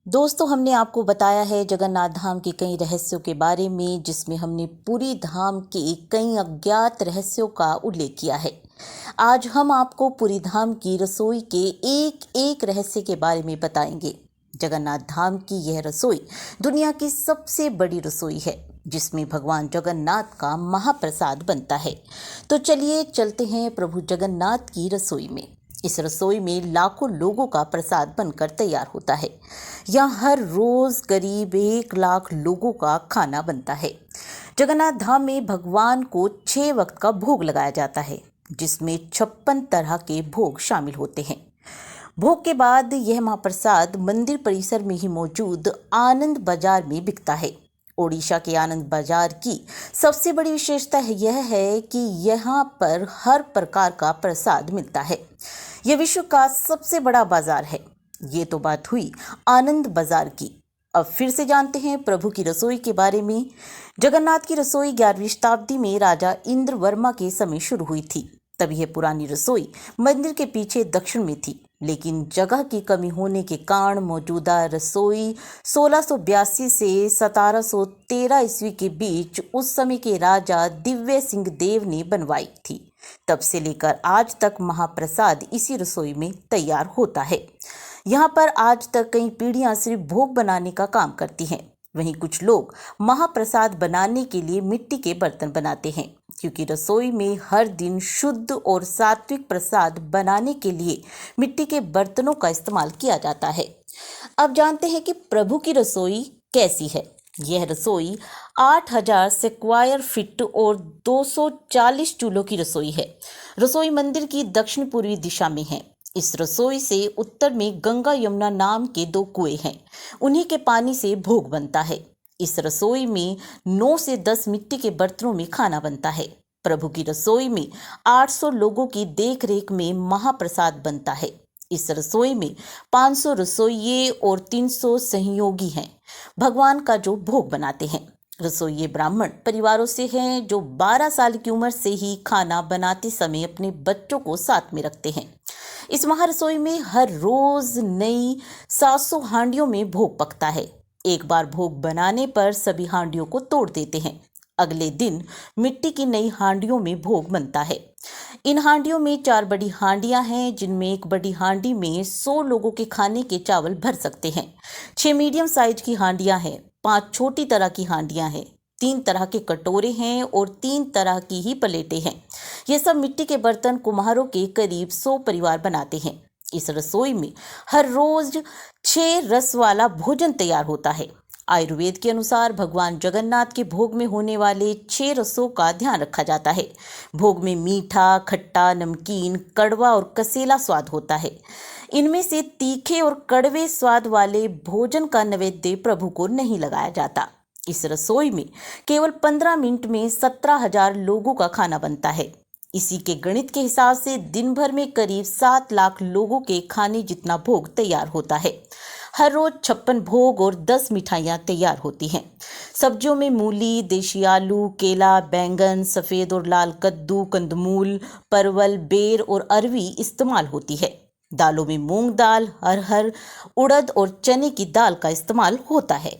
दोस्तों, हमने आपको बताया है जगन्नाथ धाम के कई रहस्यों के बारे में, जिसमें हमने पुरी धाम के कई अज्ञात रहस्यों का उल्लेख किया है। आज हम आपको पुरी धाम की रसोई के एक एक रहस्य के बारे में बताएंगे। जगन्नाथ धाम की यह रसोई दुनिया की सबसे बड़ी रसोई है, जिसमें भगवान जगन्नाथ का महाप्रसाद बनता है। तो चलिए चलते हैं प्रभु जगन्नाथ की रसोई में। इस रसोई में लाखों लोगों का प्रसाद बनकर तैयार होता है। यहाँ हर रोज करीब 1 लाख लोगों का खाना बनता है। जगन्नाथ धाम में भगवान को 6 वक्त का भोग लगाया जाता है, जिसमें 56 तरह के भोग शामिल होते हैं। भोग के बाद यह महाप्रसाद मंदिर परिसर में ही मौजूद आनंद बाजार में बिकता है। ओडिशा के आनंद बाजार की सबसे बड़ी विशेषता यह है कि यहाँ पर हर प्रकार का प्रसाद मिलता है। यह विश्व का सबसे बड़ा बाजार है। ये तो बात हुई आनंद बाजार की। अब फिर से जानते हैं प्रभु की रसोई के बारे में। जगन्नाथ की रसोई 11वीं शताब्दी में राजा इंद्र वर्मा के समय शुरू हुई थी। तब यह पुरानी रसोई मंदिर के पीछे दक्षिण में थी, लेकिन जगह की कमी होने के कारण मौजूदा रसोई 1682 से 1713 ईस्वी के बीच उस समय के राजा दिव्य सिंह देव ने बनवाई थी। तब से लेकर आज तक महाप्रसाद इसी रसोई में तैयार होता है। यहाँ पर आज तक कई पीढ़ियां सिर्फ भोग बनाने का काम करती हैं। वहीं कुछ लोग महाप्रसाद बनाने के लिए मिट्टी के बर्तन बनाते हैं, क्योंकि रसोई में हर दिन शुद्ध और सात्विक प्रसाद बनाने के लिए मिट्टी के बर्तनों का इस्तेमाल किया जाता है। अब जानते हैं कि प्रभु की रसोई कैसी है। यह रसोई 8000 स्क्वायर फीट और 240 चूल्हों की रसोई है। रसोई मंदिर की दक्षिण पूर्वी दिशा में है। इस रसोई से उत्तर में गंगा यमुना नाम के 2 कुएं हैं। उन्हीं के पानी से भोग बनता है। इस रसोई में 9 से 10 मिट्टी के बर्तनों में खाना बनता है। प्रभु की रसोई में 800 लोगों की देखरेख में महाप्रसाद बनता है। इस रसोई में 500 रसोइये और 300 सहयोगी हैं, भगवान का जो भोग बनाते हैं। रसोइये ब्राह्मण परिवारों से हैं, जो 12 साल की उम्र से ही खाना बनाते समय अपने बच्चों को साथ में रखते हैं। इस महारसोई में हर रोज नई 700 हांडियों में भोग पकता है। एक बार भोग बनाने पर सभी हांडियों को तोड़ देते हैं। अगले दिन मिट्टी की नई हांडियों में भोग बनता है। इन हांडियों में 4 बड़ी हांडियां हैं, जिनमें एक बड़ी हांडी में 100 लोगों के खाने के चावल भर सकते हैं। 6 मीडियम साइज की हांडियां हैं, 5 छोटी तरह की हांडियां हैं, 3 तरह के कटोरे हैं और 3 तरह की ही प्लेटें हैं। ये सब मिट्टी के बर्तन कुम्हारों के करीब 100 परिवार बनाते हैं। इस रसोई में हर रोज 6 रस वाला भोजन तैयार होता है। आयुर्वेद के अनुसार भगवान जगन्नाथ के भोग में होने वाले 6 रसों का ध्यान रखा जाता है। भोग में मीठा, खट्टा, नमकीन, कड़वा और कसेला स्वाद होता है। इनमें से तीखे और कड़वे स्वाद वाले भोजन का नैवेद्य प्रभु को नहीं लगाया जाता। इस रसोई में केवल 15 मिनट में 17,000 लोगों का खाना बनता है। इसी के गणित के हिसाब से दिन भर में करीब 7 लाख लोगों के खाने जितना भोग तैयार होता है। हर रोज 56 भोग और 10 मिठाइयाँ तैयार होती हैं। सब्जियों में मूली, देशी आलू, केला, बैंगन, सफ़ेद और लाल कद्दू, कंदमूल, परवल, बेर और अरवी इस्तेमाल होती है। दालों में मूंग दाल, अरहर, उड़द और चने की दाल का इस्तेमाल होता है।